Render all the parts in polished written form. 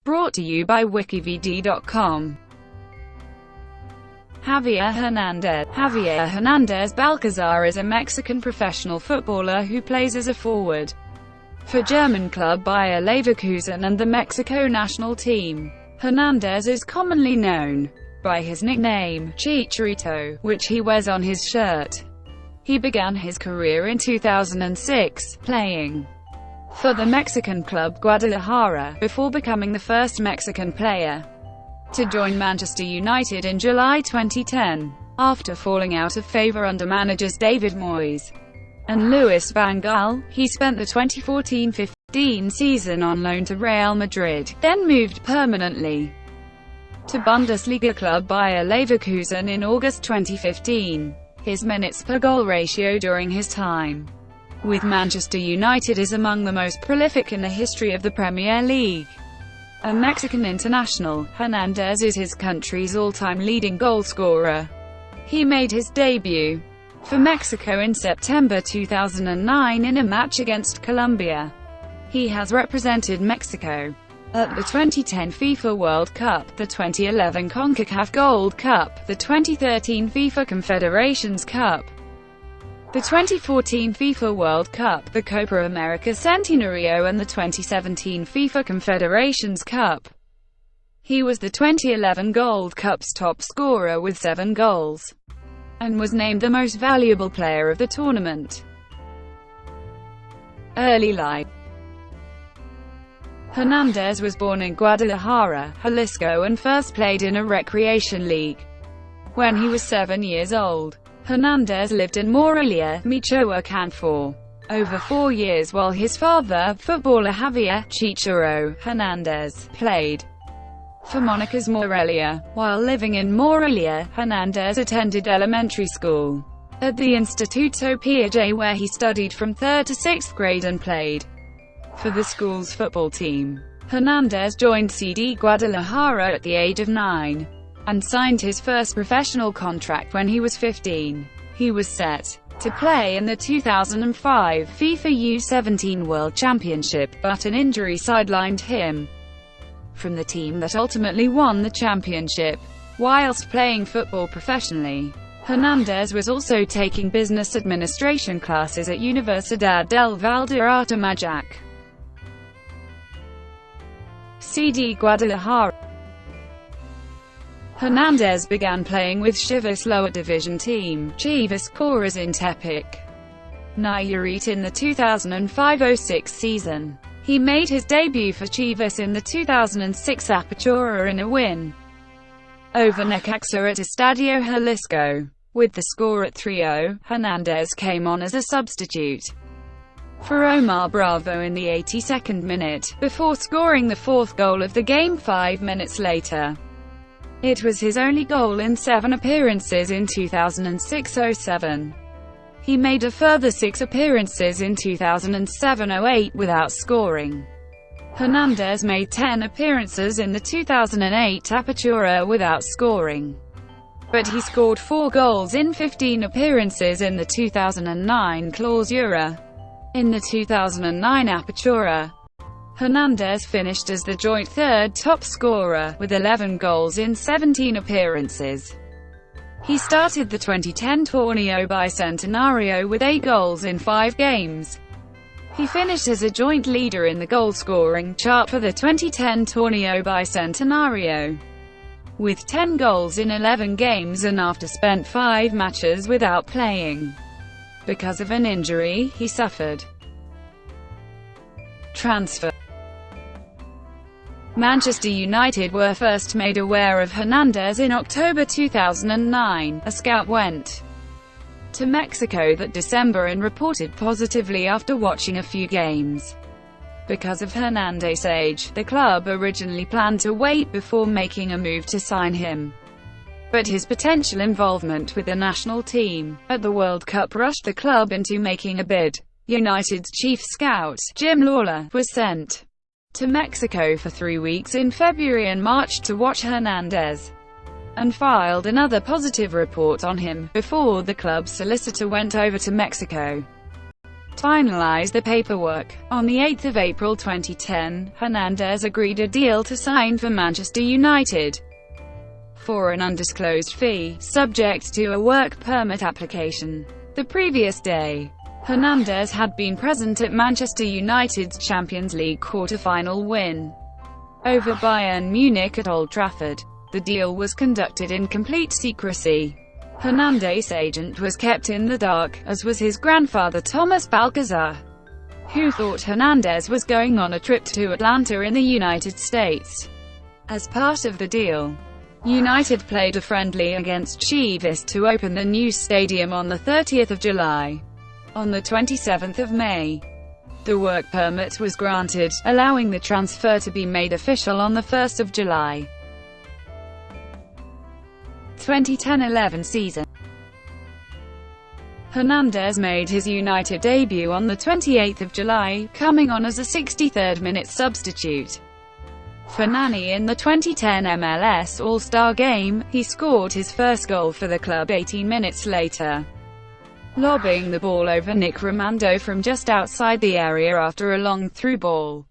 Brought to you by WikiVidi.com. Javier Hernández Balcázar is a Mexican professional footballer who plays as a forward for German club Bayer Leverkusen and the Mexico national team. Hernández is commonly known by his nickname, Chicharito, which he wears on his shirt. He began his career in 2006, playing for the Mexican club Guadalajara, before becoming the first Mexican player to join Manchester United in July 2010. After falling out of favour under managers David Moyes and Luis van Gaal, he spent the 2014-15 season on loan to Real Madrid, then moved permanently to Bundesliga club Bayer Leverkusen in August 2015. His minutes per goal ratio during his time with Manchester United is among the most prolific in the history of the Premier League. A Mexican international, Hernández is his country's all-time leading goalscorer. He made his debut for Mexico in September 2009 in a match against Colombia. He has represented Mexico at the 2010 FIFA World Cup, the 2011 CONCACAF Gold Cup, the 2013 FIFA Confederations Cup, the 2014 FIFA World Cup, the Copa America Centenario and the 2017 FIFA Confederations Cup. He was the 2011 Gold Cup's top scorer with 7 goals, and was named the most valuable player of the tournament. Early life. Hernández was born in Guadalajara, Jalisco and first played in a recreation league when he was 7 years old. Hernández lived in Morelia, Michoacán for over 4 years while his father, footballer Javier "Chicharito" Hernández, played for Monarcas Morelia. While living in Morelia, Hernández attended elementary school at the Instituto Piaget, where he studied from 3rd to 6th grade and played for the school's football team. Hernández joined CD Guadalajara at the age of 9 and signed his first professional contract when he was 15. He was set to play in the 2005 FIFA U17 World Championship, but an injury sidelined him from the team that ultimately won the championship. Whilst playing football professionally, Hernández was also taking business administration classes at Universidad del Valdeoriotta Majac. CD Guadalajara. Hernández began playing with Chivas lower division team, Chivas Coras in Tepic, Nayarit in the 2005-06 season. He made his debut for Chivas in the 2006 Apertura in a win over Necaxa at Estadio Jalisco. With the score at 3-0, Hernández came on as a substitute for Omar Bravo in the 82nd minute, before scoring the 4th goal of the game 5 minutes later. It was his only goal in 7 appearances in 2006-07. He made a further 6 appearances in 2007-08 without scoring. Hernández made 10 appearances in the 2008 Apertura without scoring, but he scored 4 goals in 15 appearances in the 2009 Clausura. In the 2009 Apertura, Hernández finished as the joint 3rd top scorer, with 11 goals in 17 appearances. He started the 2010 Torneo Bicentenario with 8 goals in 5 games. He finished as a joint leader in the goal-scoring chart for the 2010 Torneo Bicentenario, with 10 goals in 11 games, and after spent 5 matches without playing because of an injury he suffered. Transfer. Manchester United were first made aware of Hernández in October 2009. A scout went to Mexico that December and reported positively after watching a few games. Because of Hernández's age, the club originally planned to wait before making a move to sign him, but his potential involvement with the national team at the World Cup rushed the club into making a bid. United's chief scout, Jim Lawler, was sent to Mexico for 3 weeks in February and March to watch Hernández, and filed another positive report on him, before the club's solicitor went over to Mexico. finalized the paperwork. On the 8th of April 2010, Hernández agreed a deal to sign for Manchester United for an undisclosed fee, subject to a work permit application. The previous day, Hernández had been present at Manchester United's Champions League quarter-final win over Bayern Munich at Old Trafford. The deal was conducted in complete secrecy. Hernández's agent was kept in the dark, as was his grandfather Thomas Balcázar, who thought Hernández was going on a trip to Atlanta in the United States. As part of the deal, United played a friendly against Chivas to open the new stadium on the 30th of July. On the 27th of May, the work permit was granted, allowing the transfer to be made official on the 1st of July. 2010-11 season. Hernández made his United debut on the 28th of July, coming on as a 63rd-minute substitute for Nani in the 2010 MLS All-Star Game. He scored his first goal for the club 18 minutes later, lobbing the ball over Nick Rimando from just outside the area after a long through ball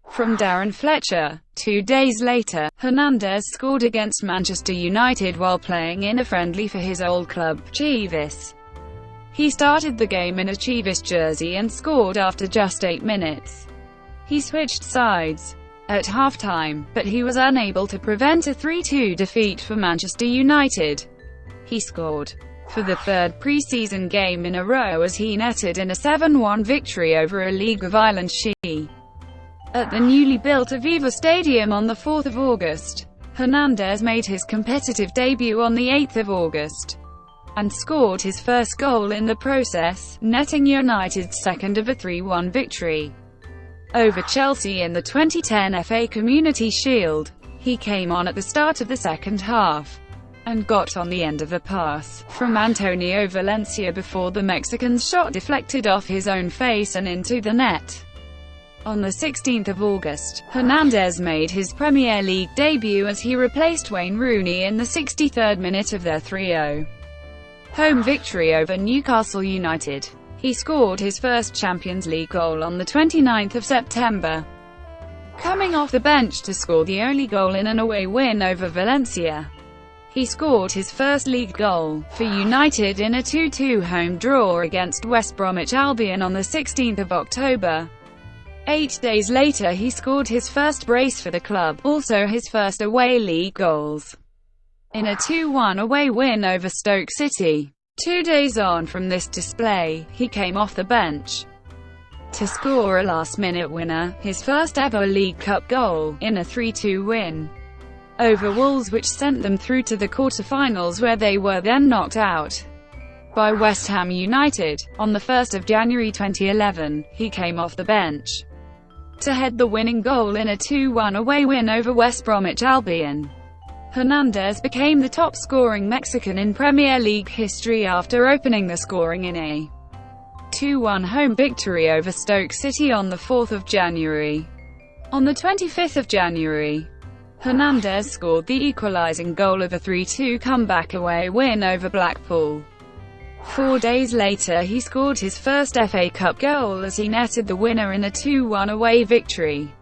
from Darren Fletcher. 2 days later, Hernández scored against Manchester United while playing in a friendly for his old club, Chivas. He started the game in a Chivas jersey and scored after just 8 minutes. He switched sides at halftime, but he was unable to prevent a 3-2 defeat for Manchester United. He scored for the third pre-season game in a row as he netted in a 7-1 victory over a League of Ireland she at the newly built Aviva Stadium on the 4th of August. Hernández made his competitive debut on the 8th of August and scored his first goal in the process, netting United's second of a 3-1 victory over Chelsea in the 2010 FA Community Shield. He came on at the start of the second half and got on the end of a pass from Antonio Valencia before the Mexican's shot deflected off his own face and into the net. On the 16th of August, Hernández made his Premier League debut as he replaced Wayne Rooney in the 63rd minute of their 3-0 home victory over Newcastle United. He scored his first Champions League goal on the 29th of September, coming off the bench to score the only goal in an away win over Valencia. He scored his first league goal for United in a 2-2 home draw against West Bromwich Albion on the 16th of October. 8 days later he scored his first brace for the club, also his first away league goals, in a 2-1 away win over Stoke City. 2 days on from this display, he came off the bench to score a last-minute winner, his first ever League Cup goal, in a 3-2 win over Wolves, which sent them through to the quarter-finals, where they were then knocked out by West Ham United. On the 1st of January 2011, he came off the bench to head the winning goal in a 2-1 away win over West Bromwich Albion. Hernández became the top-scoring Mexican in Premier League history after opening the scoring in a 2-1 home victory over Stoke City on the 4th of January. On the 25th of January, Hernández scored the equalising goal of a 3-2 comeback away win over Blackpool. 4 days later he scored his first FA Cup goal as he netted the winner in a 2-1 away victory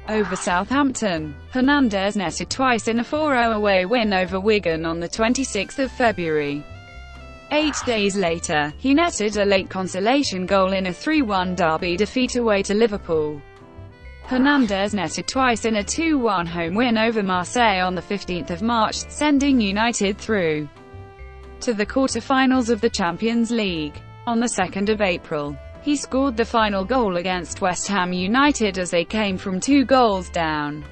over Southampton. Hernández netted twice in a 4-0 away win over Wigan on the 26th of February. 8 days later, he netted a late consolation goal in a 3-1 derby defeat away to Liverpool. Hernández netted twice in a 2-1 home win over Marseille on the 15th of March, sending United through to the quarter-finals of the Champions League. On the 2nd of April, he scored the final goal against West Ham United as they came from 2 goals down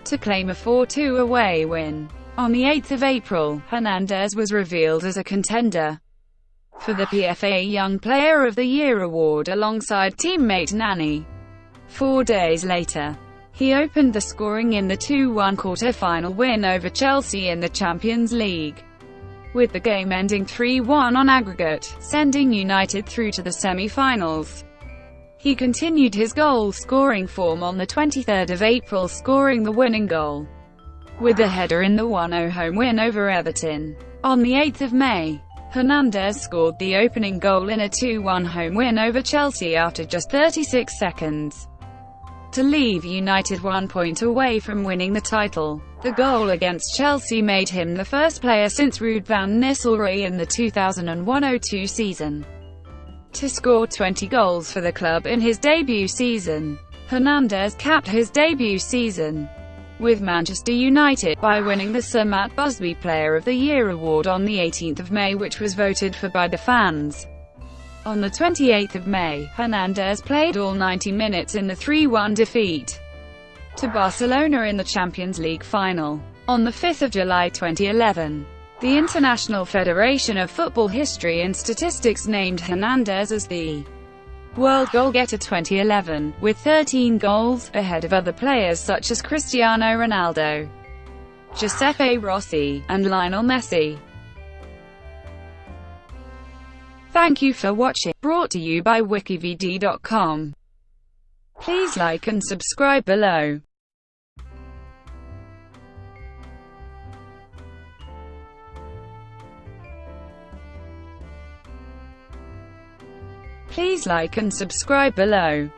to claim a 4-2 away win. On the 8th of April, Hernández was revealed as a contender for the PFA Young Player of the Year award alongside teammate Nani. 4 days later, he opened the scoring in the 2-1 quarter-final win over Chelsea in the Champions League, with the game ending 3-1 on aggregate, sending United through to the semi-finals. He continued his goal-scoring form on the 23rd of April, scoring the winning goal with a header in the 1-0 home win over Everton. On the 8th of May, Hernández scored the opening goal in a 2-1 home win over Chelsea after just 36 seconds to leave United 1 point away from winning the title. The goal against Chelsea made him the first player since Ruud van Nistelrooy in the 2001-02 season to score 20 goals for the club in his debut season. Hernández capped his debut season with Manchester United by winning the Sir Matt Busby Player of the Year award on the 18th of May, which was voted for by the fans. On the 28th of May, Hernández played all 90 minutes in the 3-1 defeat to Barcelona in the Champions League final. On the 5th of July 2011, the International Federation of Football History and Statistics named Hernández as the World Goalgetter 2011, with 13 goals, ahead of other players such as Cristiano Ronaldo, Giuseppe Rossi, and Lionel Messi. Thank you for watching. Brought to you by WikiVidi.com. Please like and subscribe below. Please like and subscribe below.